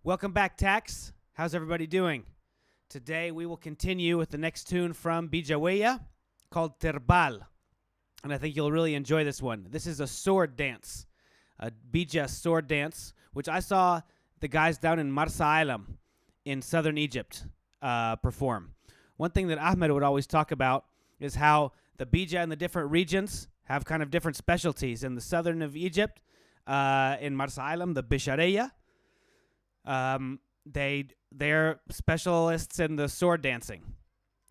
Welcome back, Tax. How's everybody doing? Today we will continue with the next tune from Bejawiya called Terbal. And I think you'll really enjoy this one. This is a sword dance, a Beja sword dance, which I saw the guys down in Marsa Alam in southern Egypt perform. One thing that Ahmed would always talk about is how the Beja in the different regions have kind of different specialties. In the southern of Egypt, in Marsa Alam, the Bejawiya, they're specialists in the sword dancing.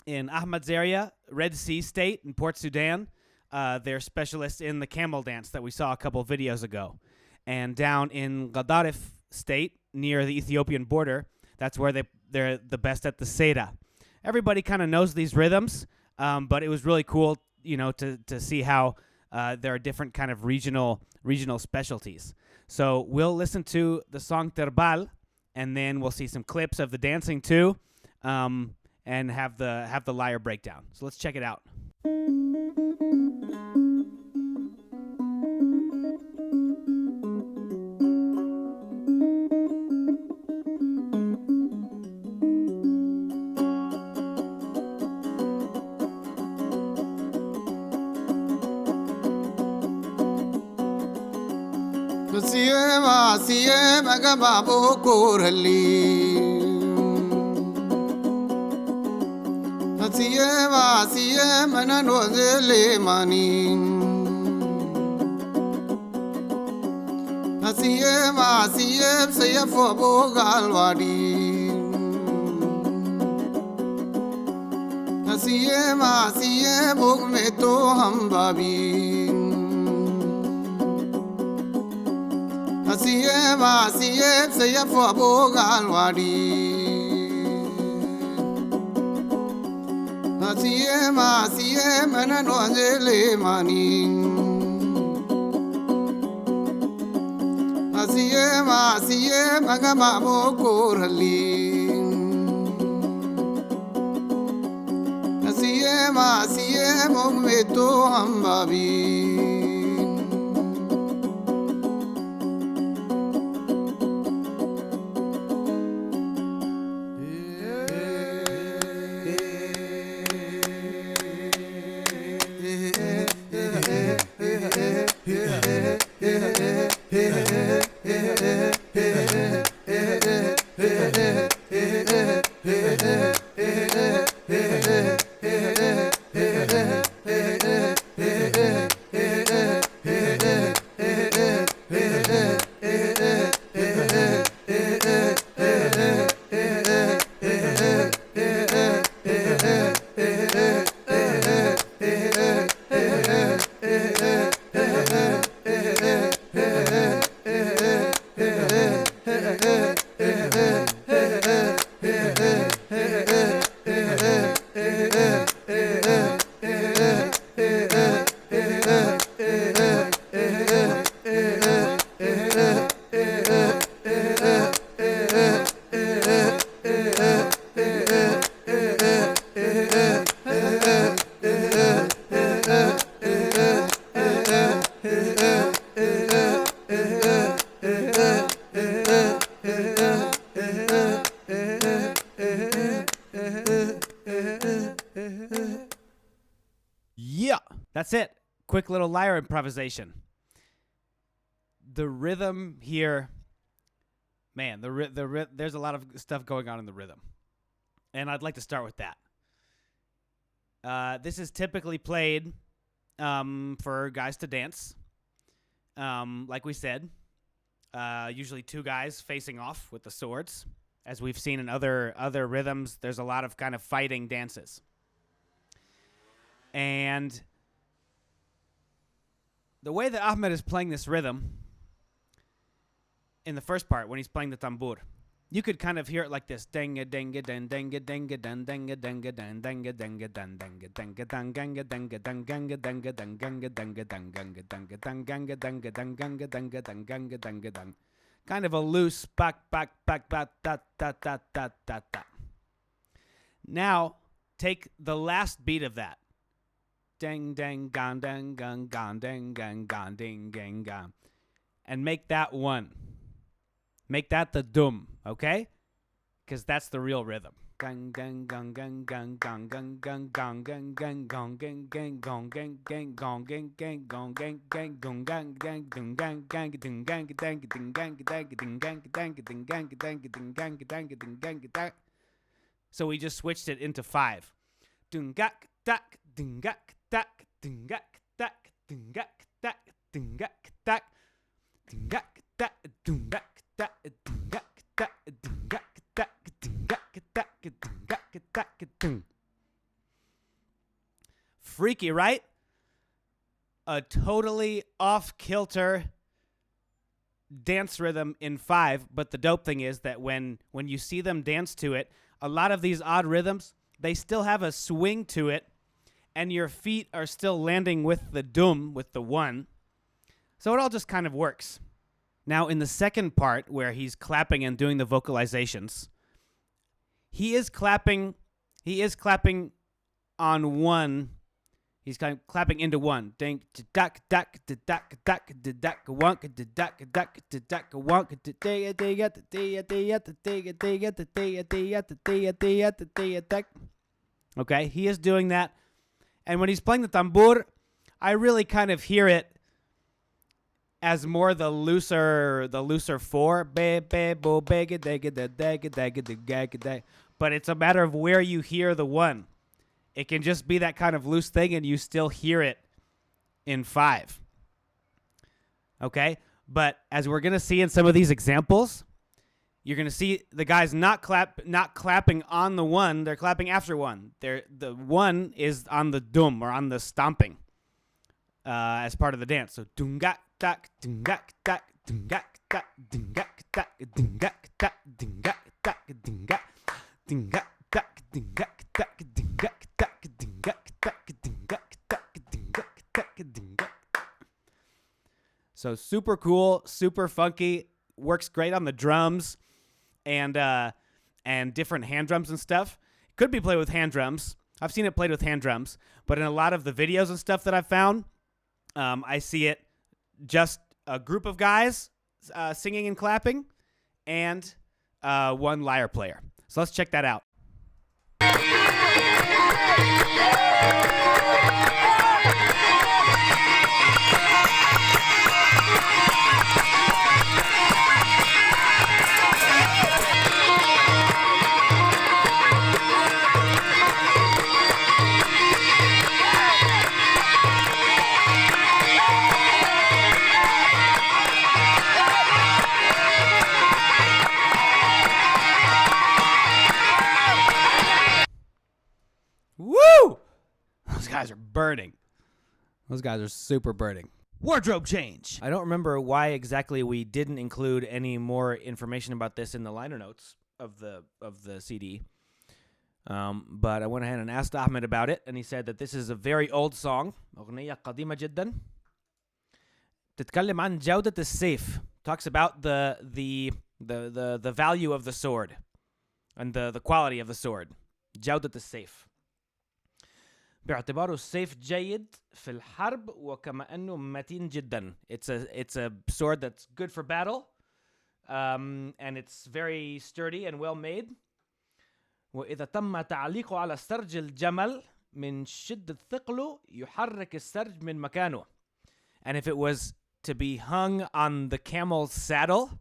In Ahmed's area, Red Sea State in Port Sudan, they're specialists in the camel dance that we saw a couple videos ago. And down in Gadaref State, near the Ethiopian border, that's where they're the best at the Seda. Everybody kind of knows these rhythms, but it was really cool, to see how there are different kind of regional specialties. So we'll listen to the song Terbal, and then we'll see some clips of the dancing too, and have the lyre breakdown. So let's check it out. Siye magababu kurali siye manano zele mani siye siye fobo galwadi siye bog me to hum babi Siye, siye for Bogalwadi. Siye, mananozele mani. Siye, magababo kurali. Siye, mogmeto hambabi. Yeah, that's it. Quick little lyre improvisation. The rhythm here, man, there's a lot of stuff going on in the rhythm. And I'd like to start with that. This is typically played for guys to dance. Like we said, usually two guys facing off with the swords. As we've seen in other rhythms, there's a lot of kind of fighting dances. And the way that Ahmed is playing this rhythm in the first part, when he's playing the tambur, you could kind of hear it like this: denga denga den denga denga den denga denga den denga denga den denga denga danganga denga danganga denga danganga denga danganga denga danganga denga danganga denga danganga denga dang. Kind of a loose back da da da da da da. Now take the last beat of that. Dang dang gon dang gon dang gang gon ding gang gon, and make that one. Make that the dum, okay? Because that's the real rhythm. Gang gang gang gang gang gang gang gang gang gang gang gong gang gang gong gang gang gong gang gang gong gang gang gong gang gang dung gang gang dung gang gang dung gang gang dung gang gang dung gang gang dung gang gang dung gang gang. So we just switched it into 5. Dungak tak dungak tak dungak tak dungak tak dungak tak dungak tak dungak tak dungak tak dungak tak dungak tak. Freaky, right? A totally off-kilter dance rhythm in 5, but the dope thing is that when you see them dance to it, a lot of these odd rhythms, they still have a swing to it, and your feet are still landing with the dum, with the 1. So it all just kind of works. Now, in the second part, where he's clapping and doing the vocalizations, he is clapping on 1. He's kind of clapping into 1. Ding, dak, dak, dak, dak, dak, wonk, dak, dak, dak, wonk, okay, he is doing that. And when he's playing the tambur, I really kind of hear it as more the looser 4. But it's a matter of where you hear the 1. It can just be that kind of loose thing, and you still hear it in 5. Okay? But as we're going to see in some of these examples, you're going to see the guys not clapping on the 1. They're clapping after 1. The 1 is on the dum, or on the stomping, as part of the dance. So dungak tak dungak tak dungak tak dungak tak dungak tak dungak tak dungak dungak tak dungak tak dungak tak dungak tak dungak tak dungak tak dungak. So super cool, super funky, works great on the drums and different hand drums and stuff. Could be played with hand drums. I've seen it played with hand drums, but in a lot of the videos and stuff that I've found, I see it just a group of guys singing and clapping and 1 lyre player. So let's check that out. Woo! Those guys are burning. Those guys are super burning. Wardrobe change. I don't remember why exactly we didn't include any more information about this in the liner notes of the CD. But I went ahead and asked Ahmed about it, and he said that this is a very old song. أغنية قديمة جدا. تتكلم عن جودة السيف. Talks about the value of the sword and the quality of the sword. جودة السيف. باعتباره السيف جيد في الحرب وكما أنه متين جدا. It's a sword that's good for battle, and it's very sturdy and well made. وإذا تم تعليقه على سرج الجمل من شدة ثقله يحرك السرج من مكانه. And if it was to be hung on the camel's saddle,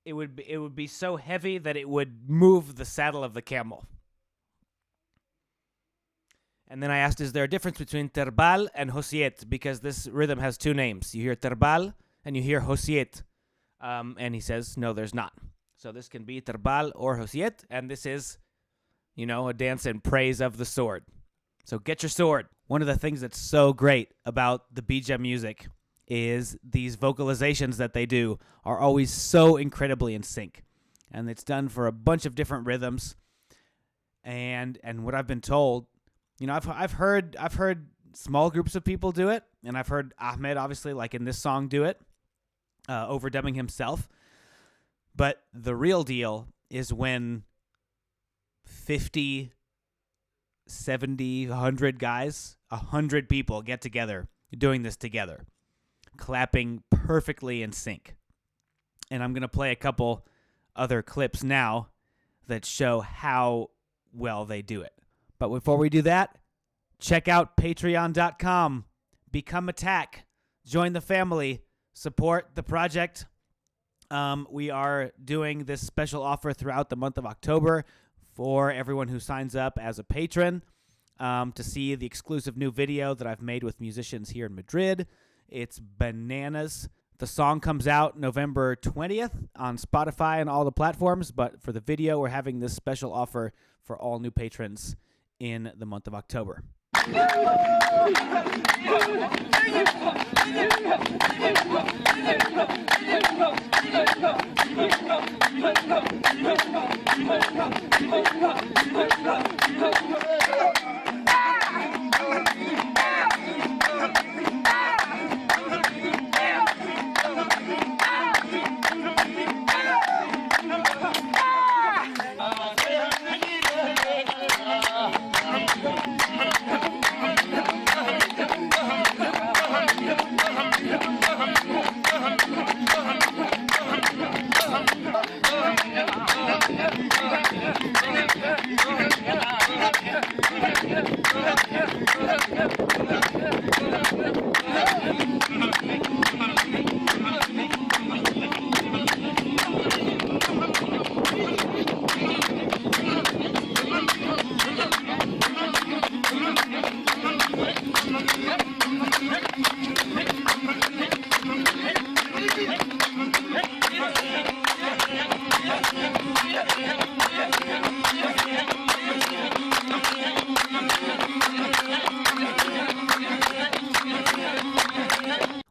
it would be so heavy that it would move the saddle of the camel. And then I asked, is there a difference between Terbal and Hosiet? Because this rhythm has 2 names. You hear Terbal and you hear Hosiet. And he says, no, there's not. So this can be Terbal or Hosiet. And this is, a dance in praise of the sword. So get your sword. One of the things that's so great about the Beja music is these vocalizations that they do are always so incredibly in sync. And it's done for a bunch of different rhythms. And what I've been told, I've heard small groups of people do it, and I've heard Ahmed, obviously, like in this song, do it, overdubbing himself. But the real deal is when 50, 70, 100 guys, 100 people get together doing this together, clapping perfectly in sync. And I'm going to play a couple other clips now that show how well they do it. But before we do that, check out patreon.com. Become Otaak. Join the family. Support the project. We are doing this special offer throughout the month of October for everyone who signs up as a patron to see the exclusive new video that I've made with musicians here in Madrid. It's bananas. The song comes out November 20th on Spotify and all the platforms, but for the video, we're having this special offer for all new patrons in the month of October.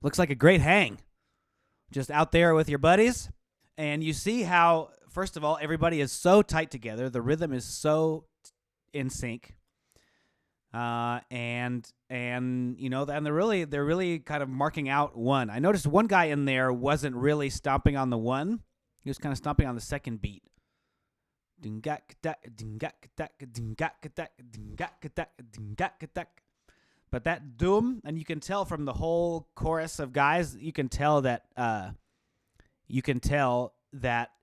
Looks like a great hang. Just out there with your buddies. And you see how, first of all, everybody is so tight together. The rhythm is so in sync. And you know, and they're really kind of marking out one. I noticed one guy in there wasn't really stomping on the one. He was kind of stomping on the second beat. But that doom, and you can tell from the whole chorus of guys, you can tell that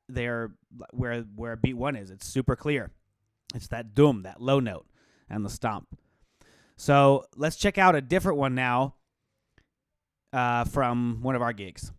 they're where beat one is. It's super clear. It's that doom, that low note, and the stomp. So let's check out a different one now from one of our gigs.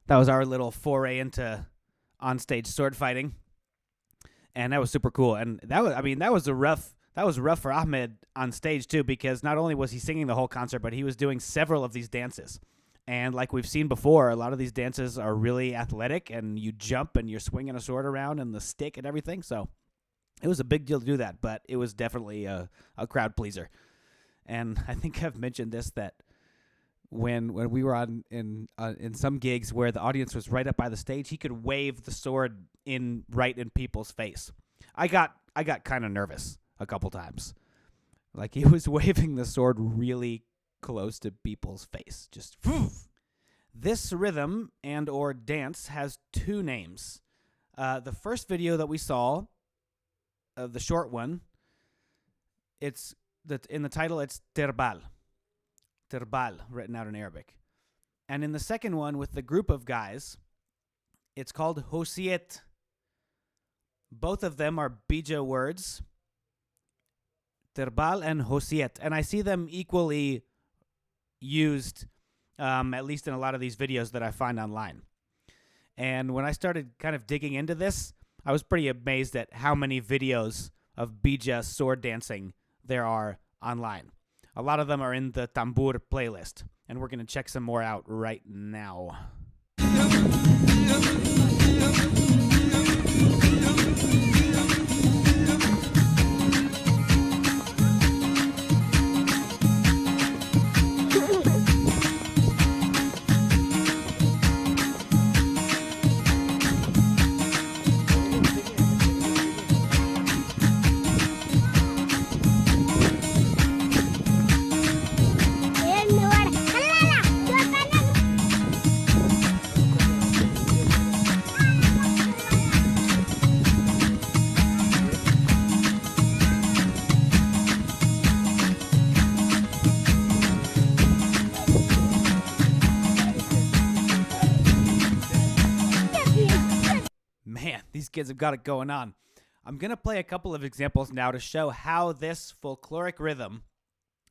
That was our little foray into on-stage sword fighting, and that was super cool. And that was rough for Ahmed on stage too, because not only was he singing the whole concert, but he was doing several of these dances. And like we've seen before, a lot of these dances are really athletic, and you jump and you're swinging a sword around and the stick and everything. So it was a big deal to do that, but it was definitely a crowd pleaser. And I think I've mentioned this, that when we were in some gigs where the audience was right up by the stage, he could wave the sword right in people's face. I got kind of nervous a couple times. Like, he was waving the sword really close to people's face. Just this rhythm and or dance has two names. The first video that we saw, the short one, in the title it's Terbal. Terbal, written out in Arabic. And in the second one, with the group of guys, it's called Hosiet. Both of them are Beja words, Terbal and Hosiet. And I see them equally used, at least in a lot of these videos that I find online. And when I started kind of digging into this, I was pretty amazed at how many videos of Beja sword dancing there are online. A lot of them are in the Tambur playlist, and we're going to check some more out right now. These kids have got it going on. I'm going to play a couple of examples now to show how this folkloric rhythm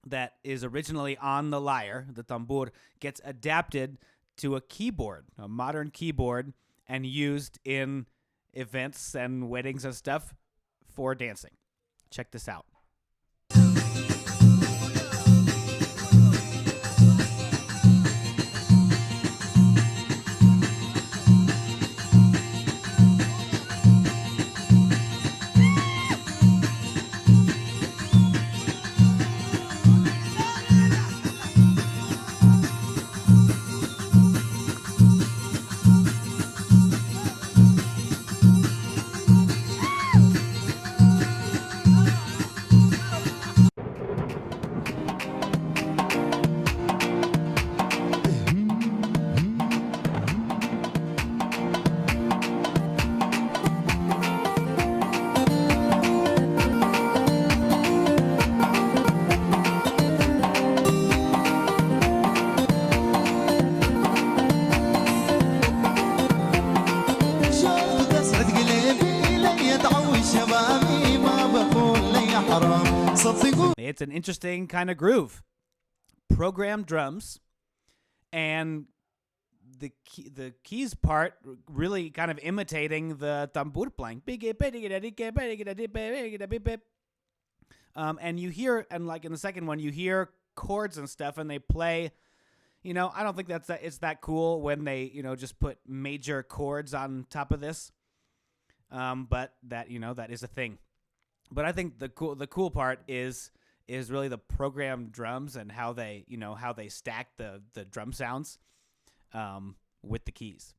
that is originally on the lyre, the tambur, gets adapted to a keyboard, a modern keyboard, and used in events and weddings and stuff for dancing. Check this out. It's an interesting kind of groove. Programmed drums, and the keys part really kind of imitating the tambur playing. And you hear, and like in the second one, you hear chords and stuff, and they play. You know, I don't think it's that cool when they, you know, just put major chords on top of this. But that, you know, that is a thing. But I think the cool part is really the programmed drums and how they, you know, how they stack the drum sounds with the keys.